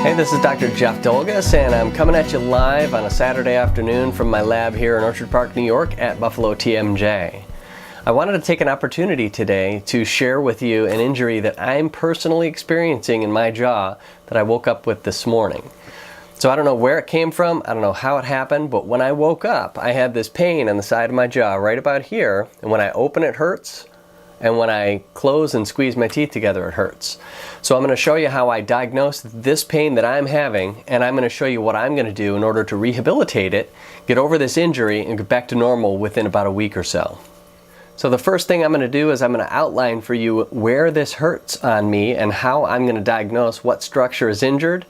Hey, this is Dr. Jeff Dolgus, and I'm coming at you live on a Saturday afternoon from my lab here in Orchard Park, New York at Buffalo TMJ. I wanted to take an opportunity today to share with you an injury that I'm personally experiencing in my jaw that I woke up with this morning. So I don't know where it came from, I don't know how it happened, but when I woke up, I had this pain on the side of my jaw right about here, and when I open it hurts, and when I close and squeeze my teeth together it hurts. So I'm going to show you how I diagnosed this pain that I'm having, and I'm going to show you what I'm going to do in order to rehabilitate it, get over this injury, and get back to normal within about a week or so. So the first thing I'm going to do is I'm going to outline for you where this hurts on me and how I'm going to diagnose what structure is injured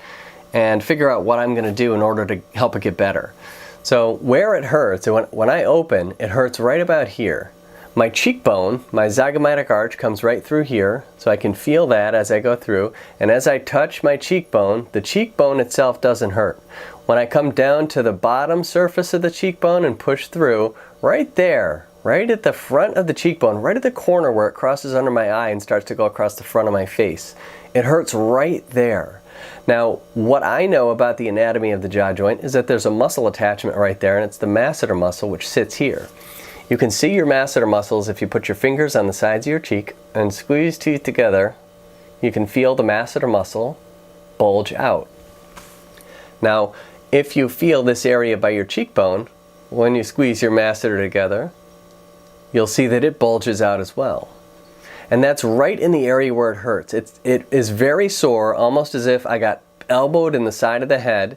and figure out what I'm going to do in order to help it get better. So where it hurts, when I open, it hurts right about here. My cheekbone, my zygomatic arch, comes right through here, so I can feel that as I go through, and as I touch my cheekbone, the cheekbone itself doesn't hurt. When I come down to the bottom surface of the cheekbone and push through, right there, right at the front of the cheekbone, right at the corner where it crosses under my eye and starts to go across the front of my face, it hurts right there. Now, what I know about the anatomy of the jaw joint is that there's a muscle attachment right there, and it's the masseter muscle which sits here. You can see your masseter muscles if you put your fingers on the sides of your cheek and squeeze teeth together. You can feel the masseter muscle bulge out. Now, if you feel this area by your cheekbone, when you squeeze your masseter together, you'll see that it bulges out as well. And that's right in the area where it hurts. It is very sore, almost as if I got elbowed in the side of the head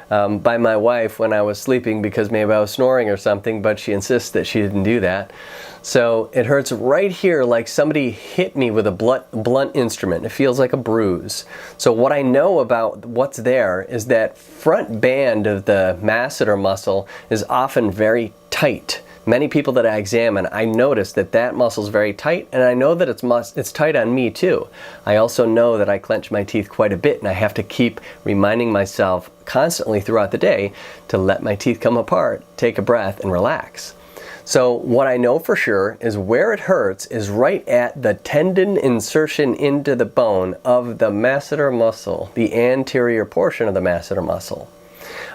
by my wife when I was sleeping because maybe I was snoring or something, but she insists that she didn't do that. So it hurts right here like somebody hit me with a blunt instrument. It feels like a bruise. So what I know about what's there is that front band of the masseter muscle is often very tight. Many people that I examine, I notice that that muscle is very tight, and I know that it's tight on me too. I also know that I clench my teeth quite a bit, and I have to keep reminding myself constantly throughout the day to let my teeth come apart, take a breath, and relax. So what I know for sure is where it hurts is right at the tendon insertion into the bone of the masseter muscle, the anterior portion of the masseter muscle.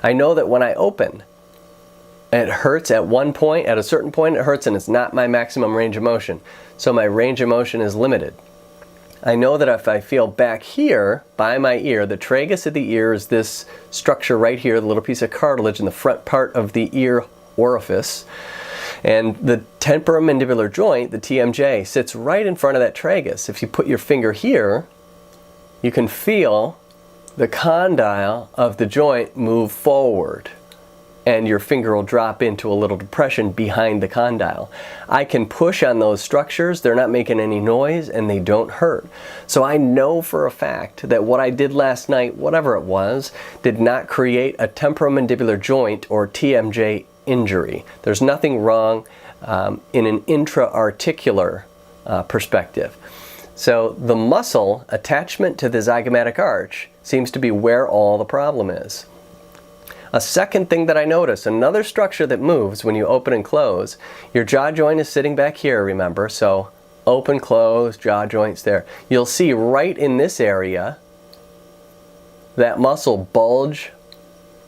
I know that when I open, it hurts at one point, at a certain point it hurts, and it's not my maximum range of motion. So my range of motion is limited. I know that if I feel back here by my ear, the tragus of the ear is this structure right here, the little piece of cartilage in the front part of the ear orifice. And the temporomandibular joint, the TMJ, sits right in front of that tragus. If you put your finger here, you can feel the condyle of the joint move forward, and your finger will drop into a little depression behind the condyle. I can push on those structures, they're not making any noise, and they don't hurt. So I know for a fact that what I did last night, whatever it was, did not create a temporomandibular joint or TMJ injury. There's nothing wrong in an intra-articular perspective. So the muscle attachment to the zygomatic arch seems to be where all the problem is. A second thing that I notice, another structure that moves when you open and close, your jaw joint is sitting back here, remember, so open, close, jaw joint's there. You'll see right in this area that muscle bulge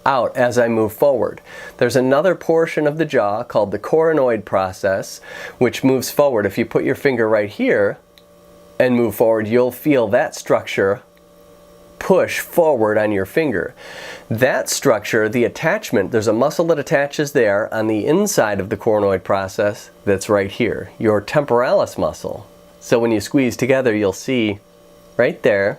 out as I move forward. There's another portion of the jaw called the coronoid process which moves forward. If you put your finger right here and move forward, you'll feel that structure push forward on your finger. That structure, the attachment, there's a muscle that attaches there on the inside of the coronoid process that's right here, your temporalis muscle. So when you squeeze together, you'll see right there,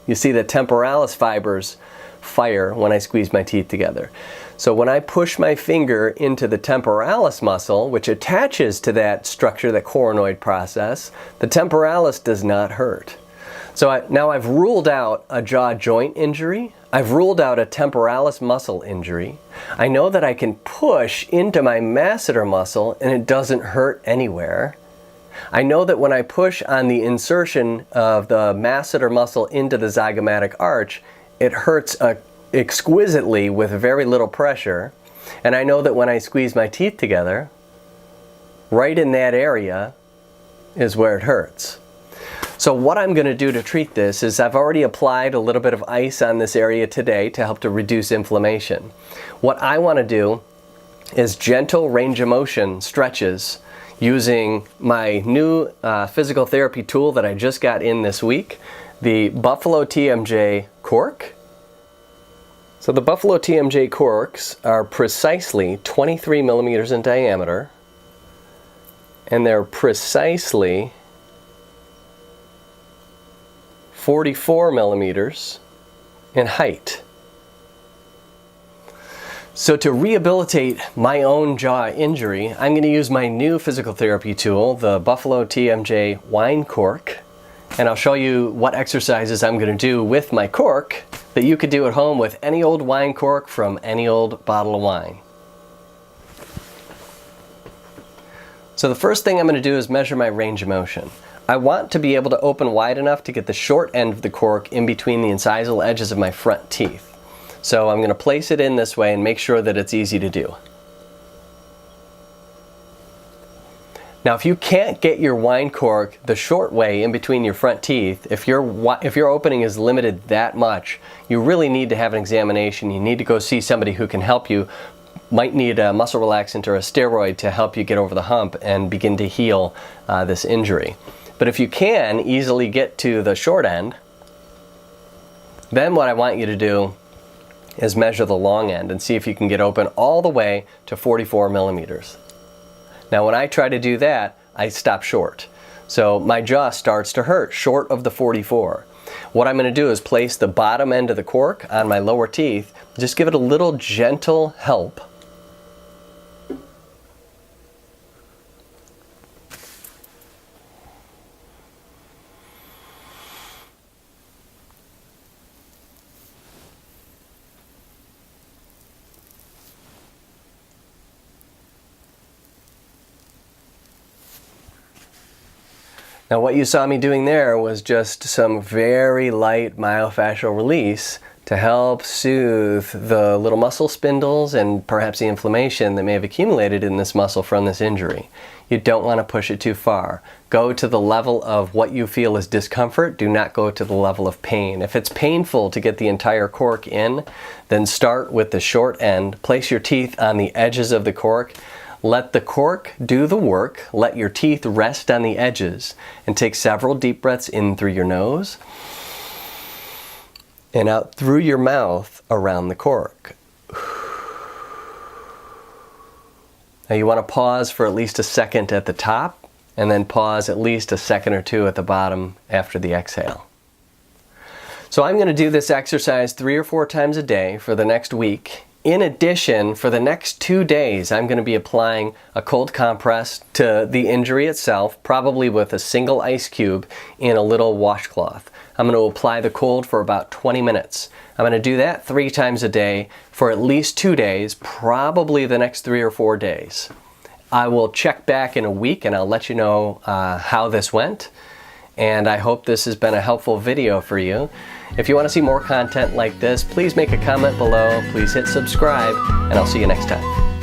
you see the temporalis fibers fire when I squeeze my teeth together. So when I push my finger into the temporalis muscle, which attaches to that structure, that coronoid process, the temporalis does not hurt. So now I've ruled out a jaw joint injury. I've ruled out a temporalis muscle injury. I know that I can push into my masseter muscle and it doesn't hurt anywhere. I know that when I push on the insertion of the masseter muscle into the zygomatic arch, it hurts exquisitely with very little pressure. And I know that when I squeeze my teeth together, right in that area is where it hurts. So what I'm going to do to treat this is I've already applied a little bit of ice on this area today to help to reduce inflammation. What I want to do is gentle range of motion stretches using my new physical therapy tool that I just got in this week, the Buffalo TMJ cork. So the Buffalo TMJ corks are precisely 23 millimeters in diameter, and they're precisely 44 millimeters in height. So to rehabilitate my own jaw injury, I'm going to use my new physical therapy tool, the Buffalo TMJ wine cork, and I'll show you what exercises I'm going to do with my cork that you could do at home with any old wine cork from any old bottle of wine. So the first thing I'm going to do is measure my range of motion. I want to be able to open wide enough to get the short end of the cork in between the incisal edges of my front teeth. So I'm going to place it in this way and make sure that it's easy to do. Now if you can't get your wine cork the short way in between your front teeth, if your opening is limited that much, you really need to have an examination. You need to go see somebody who can help you. Might need a muscle relaxant or a steroid to help you get over the hump and begin to heal this injury. But if you can easily get to the short end, then what I want you to do is measure the long end and see if you can get open all the way to 44 millimeters. Now when I try to do that, I stop short. So my jaw starts to hurt short of the 44. What I'm going to do is place the bottom end of the cork on my lower teeth, just give it a little gentle help. Now what you saw me doing there was just some very light myofascial release to help soothe the little muscle spindles and perhaps the inflammation that may have accumulated in this muscle from this injury. You don't want to push it too far. Go to the level of what you feel is discomfort. Do not go to the level of pain. If it's painful to get the entire cork in, then start with the short end. Place your teeth on the edges of the cork. Let the cork do the work. Let your teeth rest on the edges and take several deep breaths in through your nose and out through your mouth around the cork. Now you want to pause for at least a second at the top and then pause at least a second or two at the bottom after the exhale. So I'm going to do this exercise 3 or 4 times a day for the next week. In addition, for the next 2 days, I'm going to be applying a cold compress to the injury itself, probably with a single ice cube in a little washcloth. I'm going to apply the cold for about 20 minutes. I'm going to do that 3 times a day for at least 2 days, probably the next 3 or 4 days. I will check back in a week and I'll let you know how this went. And I hope this has been a helpful video for you. If you want to see more content like this, please make a comment below, please hit subscribe, and I'll see you next time.